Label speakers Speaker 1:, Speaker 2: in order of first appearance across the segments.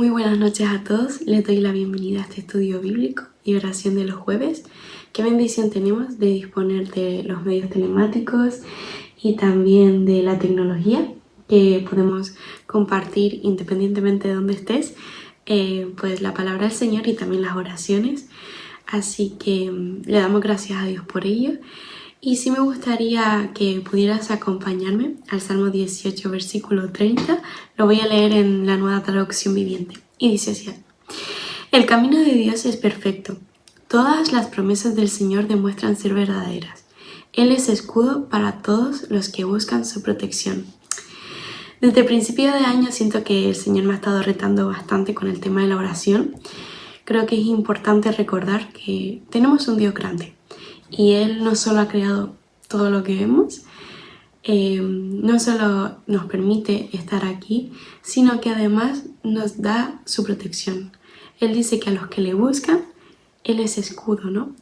Speaker 1: Muy buenas noches a todos, les doy la bienvenida a este estudio bíblico y oración de los jueves. Qué bendición tenemos de disponer de los medios telemáticos y también de la tecnología que podemos compartir independientemente de dónde estés, pues la palabra del Señor y también las oraciones. Así que le damos gracias a Dios por ello. Y sí me gustaría que pudieras acompañarme al Salmo 18, versículo 30. Lo voy a leer en la Nueva Traducción Viviente. Y dice así: el camino de Dios es perfecto. Todas las promesas del Señor demuestran ser verdaderas. Él es escudo para todos los que buscan su protección. Desde el principio de año siento que el Señor me ha estado retando bastante con el tema de la oración. Creo que es importante recordar que tenemos un Dios grande. Y Él no solo ha creado todo lo que vemos, no solo nos permite estar aquí, sino que además nos da su protección. Él dice que a los que le buscan, Él es escudo, ¿no?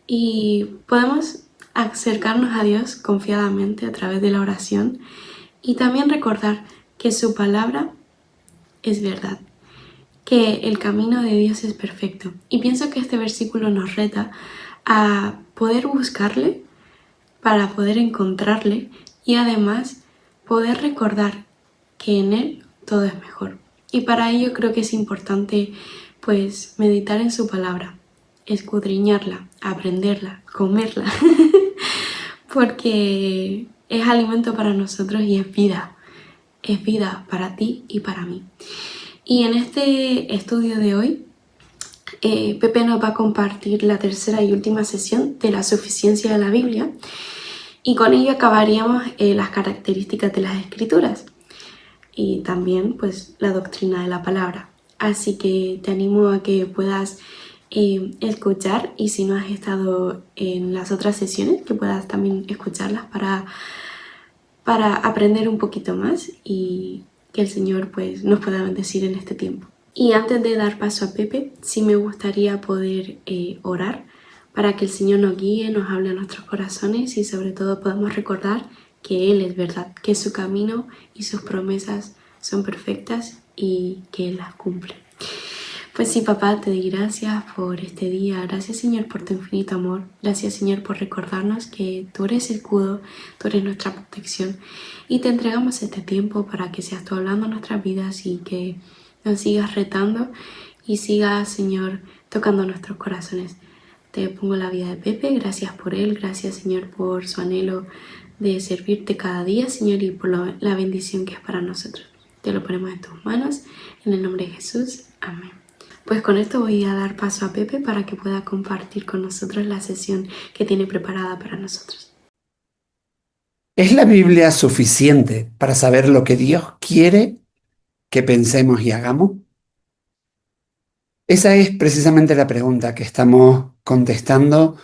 Speaker 1: Y podemos acercarnos a Dios confiadamente a través de la oración y también recordar que su palabra es verdad, que el camino de Dios es perfecto. Y pienso que este versículo nos reta a poder buscarle para poder encontrarle y además poder recordar que en Él todo es mejor. Y para ello creo que es importante pues meditar en su palabra, escudriñarla, aprenderla, comerla, porque es alimento para nosotros y es vida para ti y para mí. Y en este estudio de hoy, Pepe nos va a compartir la tercera y última sesión de la suficiencia de la Biblia y con ello acabaríamos las características de las escrituras y también pues la doctrina de la palabra. Así que te animo a que puedas escuchar y si no has estado en las otras sesiones que puedas también escucharlas para aprender un poquito más y que el Señor pues nos pueda bendecir en este tiempo. Y antes de dar paso a Pepe, sí me gustaría poder orar para que el Señor nos guíe, nos hable a nuestros corazones y sobre todo podamos recordar que Él es verdad, que su camino y sus promesas son perfectas y que Él las cumple. Pues sí, papá, te doy gracias por este día. Gracias, Señor, por tu infinito amor. Gracias, Señor, por recordarnos que tú eres el escudo, tú eres nuestra protección. Y te entregamos este tiempo para que seas tú hablando en nuestras vidas y que nos sigas retando y sigas, Señor, tocando nuestros corazones. Te pongo la vida de Pepe. Gracias por él. Gracias, Señor, por su anhelo de servirte cada día, Señor, y por la bendición que es para nosotros. Te lo ponemos en tus manos. En el nombre de Jesús. Amén. Pues con esto voy a dar paso a Pepe para que pueda compartir con nosotros la sesión que tiene preparada para nosotros.
Speaker 2: ¿Es la Biblia suficiente para saber lo que Dios quiere que pensemos y hagamos? Esa es precisamente la pregunta que estamos contestando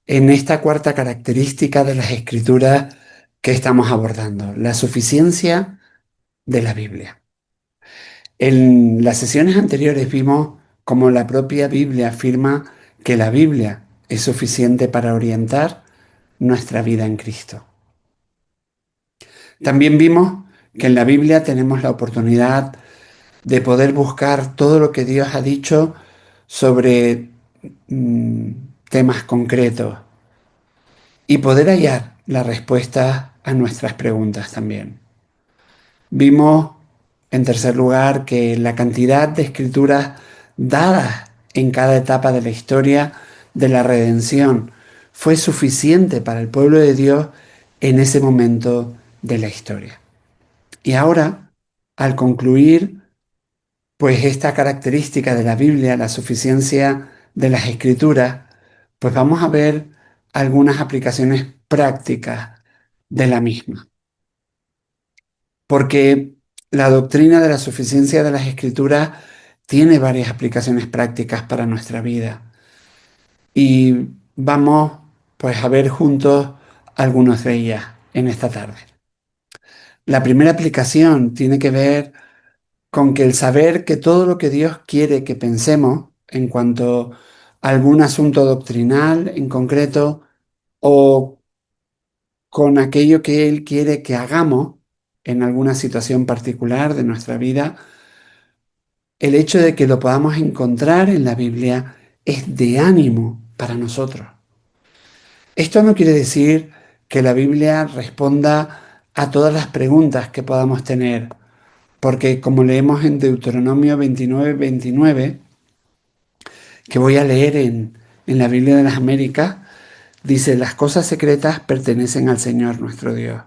Speaker 2: en esta cuarta característica de las escrituras que estamos abordando, la suficiencia de la Biblia. En las sesiones anteriores vimos cómo la propia Biblia afirma que la Biblia es suficiente para orientar nuestra vida en Cristo. También vimos que en la Biblia tenemos la oportunidad de poder buscar todo lo que Dios ha dicho sobre temas concretos y poder hallar la respuesta a nuestras preguntas también. Vimos, en tercer lugar, que la cantidad de escrituras dadas en cada etapa de la historia de la redención fue suficiente para el pueblo de Dios en ese momento de la historia. Y ahora, al concluir pues esta característica de la Biblia, la suficiencia de las escrituras, pues vamos a ver algunas aplicaciones prácticas de la misma. Porque la doctrina de la suficiencia de las escrituras tiene varias aplicaciones prácticas para nuestra vida. Y vamos pues a ver juntos algunas de ellas en esta tarde. La primera aplicación tiene que ver con que el saber que todo lo que Dios quiere que pensemos en cuanto a algún asunto doctrinal en concreto o con aquello que Él quiere que hagamos en alguna situación particular de nuestra vida, el hecho de que lo podamos encontrar en la Biblia es de ánimo para nosotros. Esto no quiere decir que la Biblia responda a todas las preguntas que podamos tener, porque como leemos en Deuteronomio 29:29, que voy a leer en la Biblia de las Américas, dice: las cosas secretas pertenecen al Señor nuestro Dios,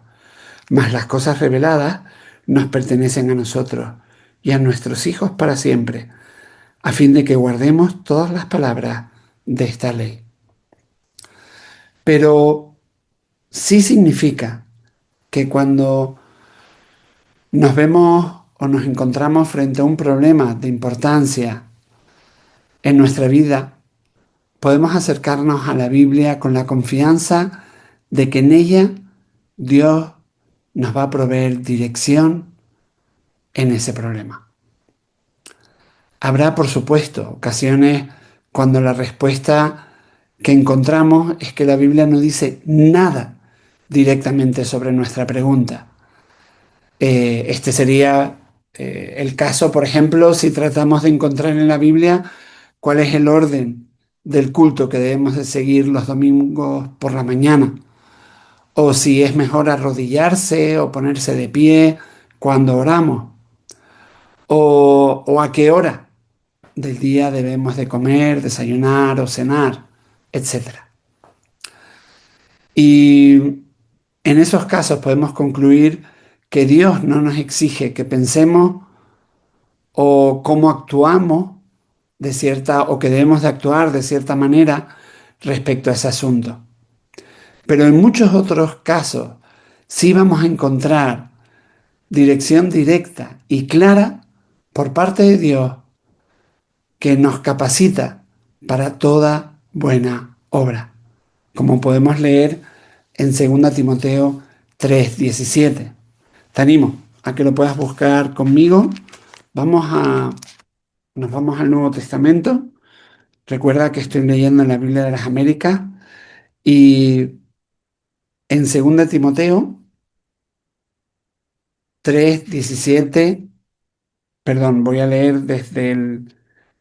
Speaker 2: mas las cosas reveladas nos pertenecen a nosotros y a nuestros hijos para siempre, a fin de que guardemos todas las palabras de esta ley. Pero sí significa que cuando nos vemos o nos encontramos frente a un problema de importancia en nuestra vida, podemos acercarnos a la Biblia con la confianza de que en ella Dios nos va a proveer dirección en ese problema. Habrá, por supuesto, ocasiones cuando la respuesta que encontramos es que la Biblia no dice nada directamente sobre nuestra pregunta. Este sería el caso, por ejemplo, si tratamos de encontrar en la Biblia cuál es el orden del culto que debemos de seguir los domingos por la mañana, o si es mejor arrodillarse o ponerse de pie cuando oramos, o a qué hora del día debemos de comer, desayunar o cenar, etcétera. Y en esos casos podemos concluir que Dios no nos exige que pensemos o cómo actuamos o que debemos de actuar de cierta manera respecto a ese asunto. Pero en muchos otros casos sí vamos a encontrar dirección directa y clara por parte de Dios que nos capacita para toda buena obra, como podemos leer en 2 Timoteo 3:17. Te animo a que lo puedas buscar conmigo. Nos vamos al Nuevo Testamento. Recuerda que estoy leyendo en la Biblia de las Américas y en 2 Timoteo 3:17, perdón, voy a leer desde el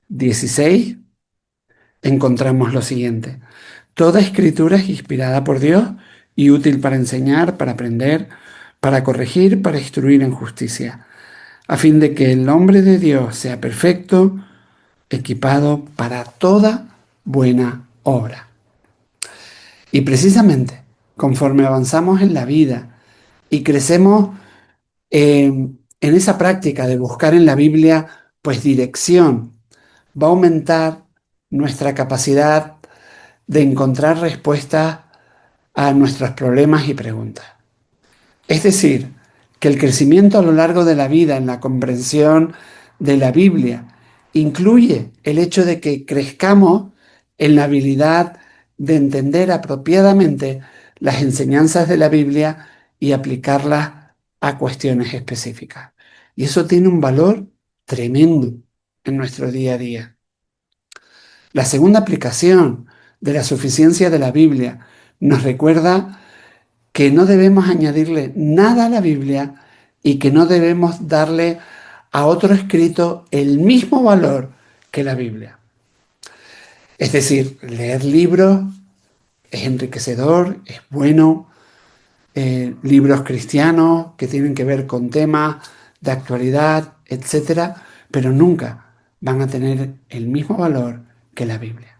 Speaker 2: 16, encontramos lo siguiente: toda escritura es inspirada por Dios y útil para enseñar, para aprender, para corregir, para instruir en justicia, a fin de que el hombre de Dios sea perfecto, equipado para toda buena obra. Y precisamente, conforme avanzamos en la vida y crecemos en esa práctica de buscar en la Biblia, pues dirección, va a aumentar nuestra capacidad de encontrar respuestas a nuestros problemas y preguntas. Es decir, que el crecimiento a lo largo de la vida en la comprensión de la Biblia incluye el hecho de que crezcamos en la habilidad de entender apropiadamente las enseñanzas de la Biblia y aplicarlas a cuestiones específicas. Y eso tiene un valor tremendo en nuestro día a día. La segunda aplicación de la suficiencia de la Biblia nos recuerda que no debemos añadirle nada a la Biblia y que no debemos darle a otro escrito el mismo valor que la Biblia. Es decir, leer libros es enriquecedor, es bueno, libros cristianos que tienen que ver con temas de actualidad, etcétera, pero nunca van a tener el mismo valor que la Biblia.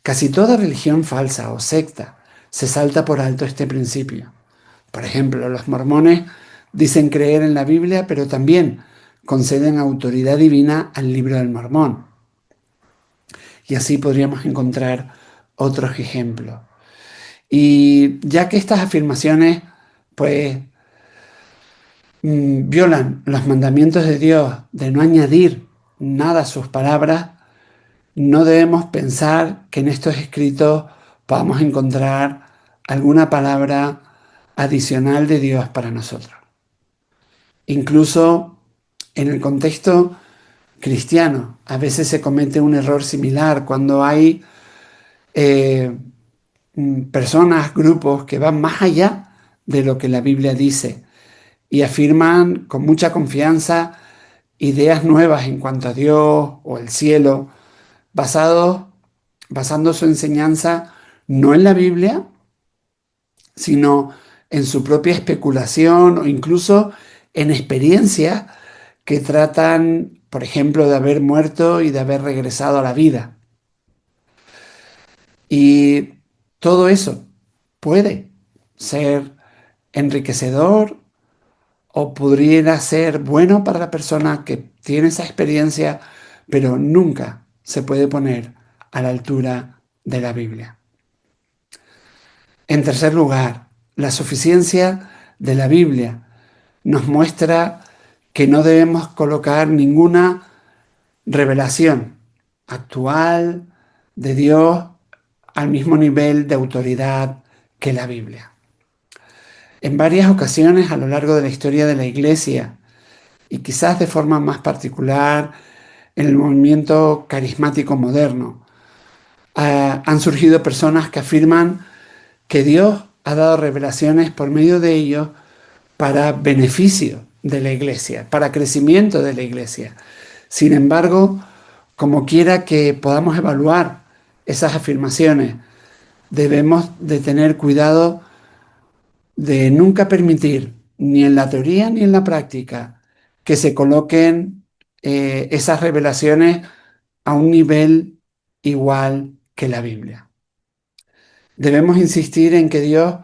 Speaker 2: Casi toda religión falsa o secta se salta por alto este principio. Por ejemplo, los mormones dicen creer en la Biblia, pero también conceden autoridad divina al Libro del Mormón. Y así podríamos encontrar otros ejemplos. Y ya que estas afirmaciones, pues, violan los mandamientos de Dios de no añadir nada a sus palabras, no debemos pensar que en estos escritos podamos encontrar alguna palabra adicional de Dios para nosotros. Incluso en el contexto cristiano, a veces se comete un error similar cuando hay personas, grupos que van más allá de lo que la Biblia dice y afirman con mucha confianza ideas nuevas en cuanto a Dios o el cielo, basando su enseñanza no en la Biblia, sino en su propia especulación o incluso en experiencias que tratan, por ejemplo, de haber muerto y de haber regresado a la vida. Y todo eso puede ser enriquecedor o pudiera ser bueno para la persona que tiene esa experiencia, pero nunca se puede poner a la altura de la Biblia. En tercer lugar, la suficiencia de la Biblia nos muestra que no debemos colocar ninguna revelación actual de Dios al mismo nivel de autoridad que la Biblia. En varias ocasiones a lo largo de la historia de la Iglesia, y quizás de forma más particular en el movimiento carismático moderno, han surgido personas que afirman que Dios ha dado revelaciones por medio de ellos para beneficio de la Iglesia, para crecimiento de la Iglesia. Sin embargo, como quiera que podamos evaluar esas afirmaciones, debemos de tener cuidado de nunca permitir, ni en la teoría ni en la práctica, que se coloquen esas revelaciones a un nivel igual que la Biblia. Debemos insistir en que Dios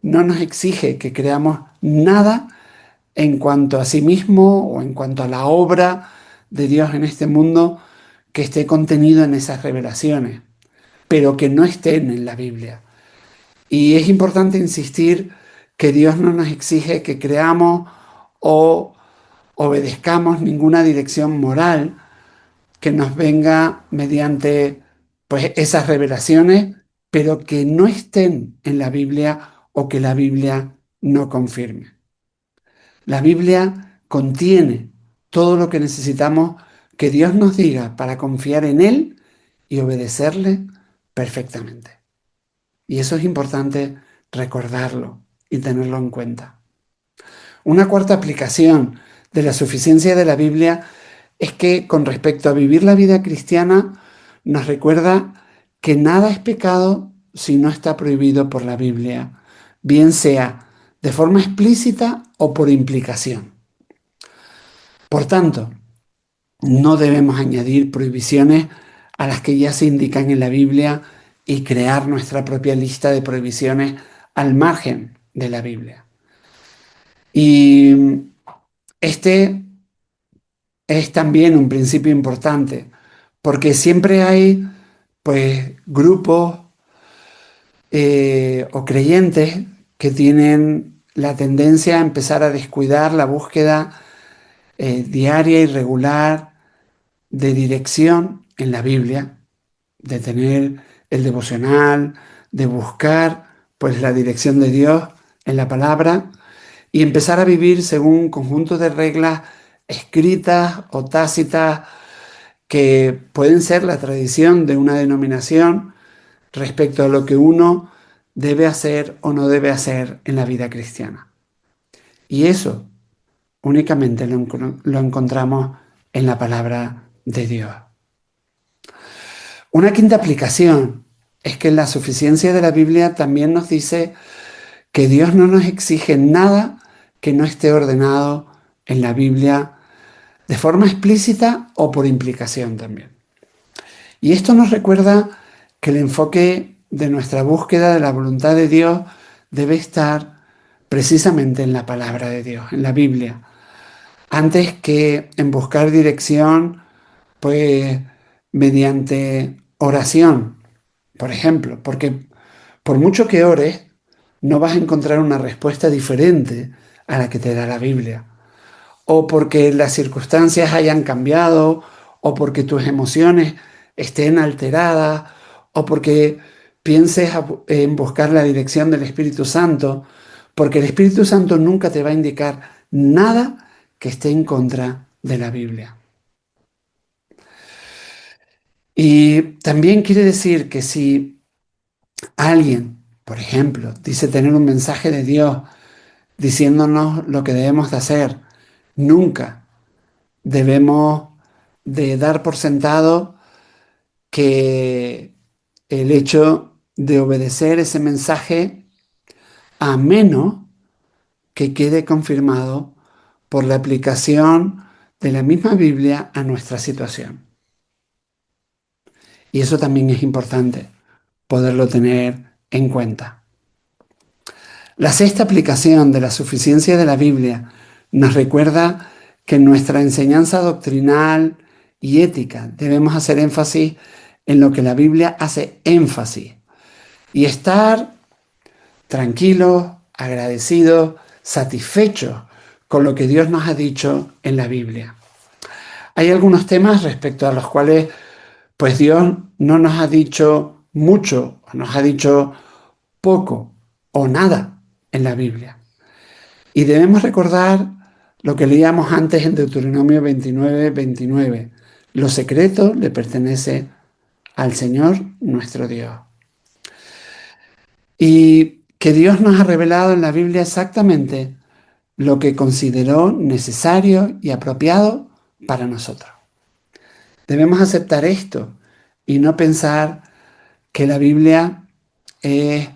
Speaker 2: no nos exige que creamos nada en cuanto a sí mismo o en cuanto a la obra de Dios en este mundo que esté contenido en esas revelaciones, pero que no estén en la Biblia. Y es importante insistir que Dios no nos exige que creamos o obedezcamos ninguna dirección moral que nos venga mediante pues, esas revelaciones, pero que no estén en la Biblia o que la Biblia no confirme. La Biblia contiene todo lo que necesitamos que Dios nos diga para confiar en Él y obedecerle perfectamente. Y eso es importante recordarlo y tenerlo en cuenta. Una cuarta aplicación de la suficiencia de la Biblia es que con respecto a vivir la vida cristiana nos recuerda que nada es pecado si no está prohibido por la Biblia, bien sea de forma explícita o por implicación. Por tanto, no debemos añadir prohibiciones a las que ya se indican en la Biblia y crear nuestra propia lista de prohibiciones al margen de la Biblia. Y este es también un principio importante, porque siempre hay pues grupos o creyentes que tienen la tendencia a empezar a descuidar la búsqueda diaria y regular de dirección en la Biblia, de tener el devocional, de buscar pues la dirección de Dios en la palabra y empezar a vivir según un conjunto de reglas escritas o tácitas que pueden ser la tradición de una denominación respecto a lo que uno debe hacer o no debe hacer en la vida cristiana. Y eso únicamente lo encontramos en la palabra de Dios. Una quinta aplicación es que la suficiencia de la Biblia también nos dice que Dios no nos exige nada que no esté ordenado en la Biblia de forma explícita o por implicación también. Y esto nos recuerda que el enfoque de nuestra búsqueda de la voluntad de Dios debe estar precisamente en la palabra de Dios, en la Biblia, antes que en buscar dirección, pues mediante oración, por ejemplo, porque por mucho que ores, no vas a encontrar una respuesta diferente a la que te da la Biblia. O porque las circunstancias hayan cambiado, o porque tus emociones estén alteradas, o porque pienses en buscar la dirección del Espíritu Santo, porque el Espíritu Santo nunca te va a indicar nada que esté en contra de la Biblia. Y también quiere decir que si alguien, por ejemplo, dice tener un mensaje de Dios diciéndonos lo que debemos de hacer, nunca debemos de dar por sentado que el hecho de obedecer ese mensaje, a menos que quede confirmado por la aplicación de la misma Biblia a nuestra situación. Y eso también es importante poderlo tener en cuenta. La sexta aplicación de la suficiencia de la Biblia nos recuerda que en nuestra enseñanza doctrinal y ética debemos hacer énfasis en lo que la Biblia hace énfasis y estar tranquilos, agradecidos, satisfechos con lo que Dios nos ha dicho en la Biblia. Hay algunos temas respecto a los cuales pues Dios no nos ha dicho mucho, o nos ha dicho poco o nada en la Biblia. Y debemos recordar lo que leíamos antes en Deuteronomio 29:29. Lo secreto le pertenece al Señor nuestro Dios. Y que Dios nos ha revelado en la Biblia exactamente lo que consideró necesario y apropiado para nosotros. Debemos aceptar esto y no pensar que la Biblia es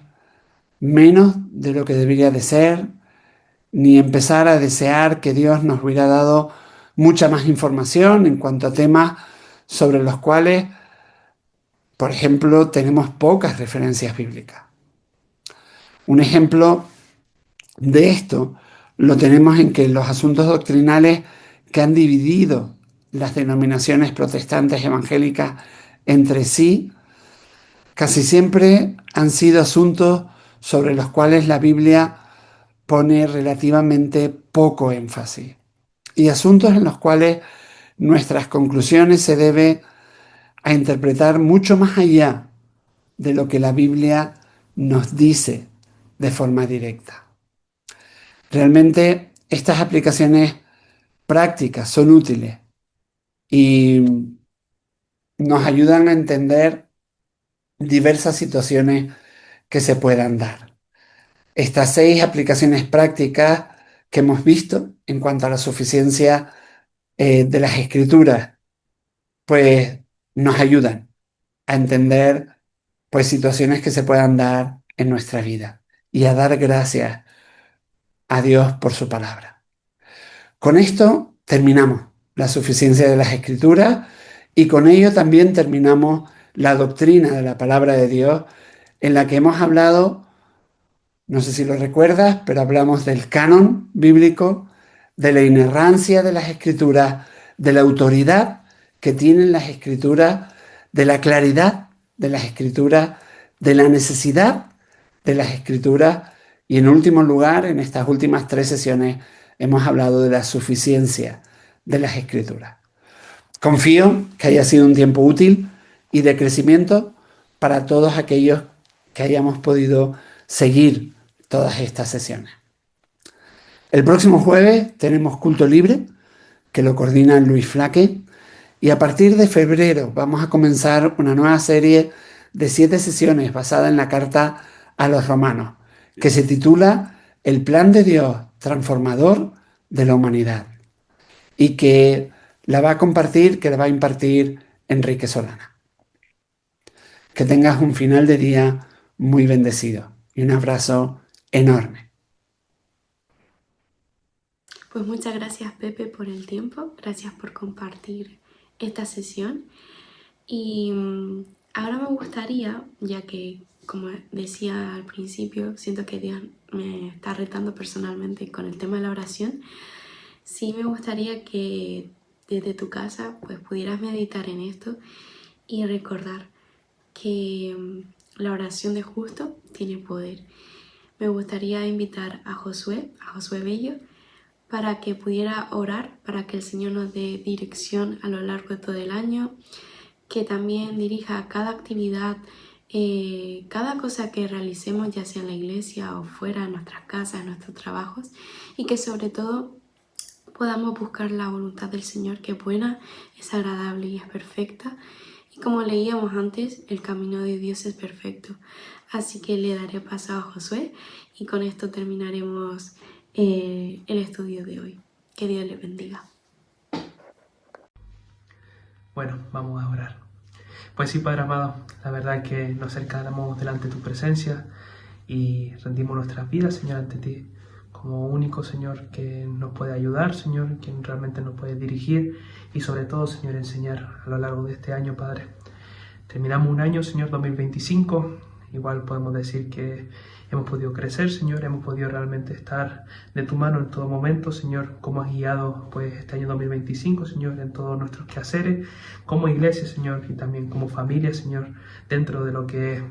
Speaker 2: menos de lo que debería de ser, ni empezar a desear que Dios nos hubiera dado mucha más información en cuanto a temas sobre los cuales, por ejemplo, tenemos pocas referencias bíblicas. Un ejemplo de esto lo tenemos en que los asuntos doctrinales que han dividido las denominaciones protestantes evangélicas entre sí, casi siempre han sido asuntos sobre los cuales la Biblia pone relativamente poco énfasis y asuntos en los cuales nuestras conclusiones se deben a interpretar mucho más allá de lo que la Biblia nos dice de forma directa. Realmente estas aplicaciones prácticas son útiles y nos ayudan a entender diversas situaciones que se puedan dar. Estas 6 aplicaciones prácticas que hemos visto en cuanto a la suficiencia de las escrituras, pues nos ayudan a entender pues situaciones que se puedan dar en nuestra vida y a dar gracias a Dios por su palabra. Con esto terminamos la suficiencia de las escrituras y con ello también terminamos la doctrina de la palabra de Dios en la que hemos hablado. No sé si lo recuerdas, pero hablamos del canon bíblico, de la inerrancia de las escrituras, de la autoridad que tienen las escrituras, de la claridad de las escrituras, de la necesidad de las escrituras y en último lugar, en estas últimas 3 sesiones, hemos hablado de la suficiencia de las escrituras. Confío que haya sido un tiempo útil y de crecimiento para todos aquellos que hayamos podido seguir todas estas sesiones. El próximo jueves tenemos culto libre, que lo coordina Luis Flaque, y a partir de febrero vamos a comenzar una nueva serie de 7 sesiones basada en la carta a los romanos, que se titula El plan de Dios transformador de la humanidad, y que la va a impartir Enrique Solana. Que tengas un final de día muy bendecido y un abrazo enorme.
Speaker 1: Pues muchas gracias, Pepe, por el tiempo, gracias por compartir esta sesión y ahora me gustaría, ya que como decía al principio, siento que Dios me está retando personalmente con el tema de la oración, sí me gustaría que desde tu casa pues pudieras meditar en esto y recordar que la oración de justo tiene poder. Me gustaría invitar a Josué Bello, para que pudiera orar, para que el Señor nos dé dirección a lo largo de todo el año, que también dirija cada actividad, cada cosa que realicemos, ya sea en la iglesia o fuera, en nuestras casas, en nuestros trabajos, y que sobre todo podamos buscar la voluntad del Señor, que es buena, es agradable y es perfecta. Y como leíamos antes, el camino de Dios es perfecto. Así que le daré paso a Josué y con esto terminaremos el estudio de hoy. Que Dios les bendiga.
Speaker 3: Bueno, vamos a orar. Pues sí, Padre amado, la verdad es que nos acercamos delante de tu presencia y rendimos nuestras vidas, Señor, ante ti, como único, Señor, que nos puede ayudar, Señor, quien realmente nos puede dirigir y sobre todo, Señor, enseñar a lo largo de este año, Padre. Terminamos un año, Señor, 2025, igual podemos decir que hemos podido crecer, Señor, hemos podido realmente estar de tu mano en todo momento, Señor, como has guiado pues este año 2025, Señor, en todos nuestros quehaceres, como iglesia, Señor, y también como familia, Señor, dentro de lo que es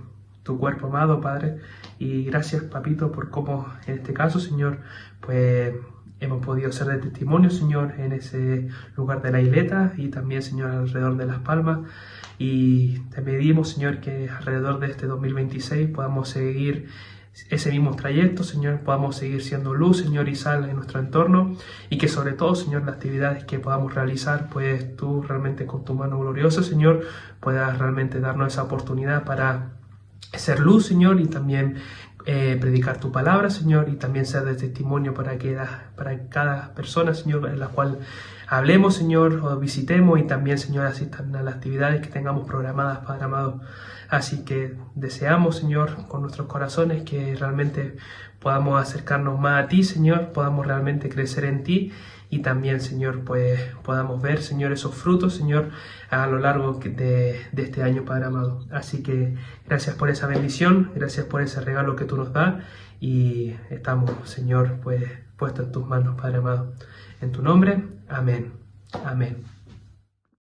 Speaker 3: tu cuerpo amado, Padre. Y gracias, Papito, por cómo en este caso, Señor, pues hemos podido ser de testimonio, Señor, en ese lugar de la isleta y también, Señor, alrededor de Las Palmas. Y te pedimos, Señor, que alrededor de este 2026 podamos seguir ese mismo trayecto, Señor, podamos seguir siendo luz, Señor, y sal en nuestro entorno, y que sobre todo, Señor, las actividades que podamos realizar, pues tú realmente con tu mano gloriosa, Señor, puedas realmente darnos esa oportunidad para ser luz, Señor, y también predicar tu palabra, Señor, y también ser de testimonio para cada persona, Señor, en la cual hablemos, Señor, o visitemos, y también, Señor, asistan a las actividades que tengamos programadas, Padre amado. Así que deseamos, Señor, con nuestros corazones que realmente podamos acercarnos más a ti, Señor, podamos realmente crecer en ti y también, Señor, pues podamos ver, Señor, esos frutos, Señor, a lo largo de este año, Padre amado. Así que gracias por esa bendición, gracias por ese regalo que tú nos das y estamos, Señor, pues puestos en tus manos, Padre amado. En tu nombre, amén. Amén.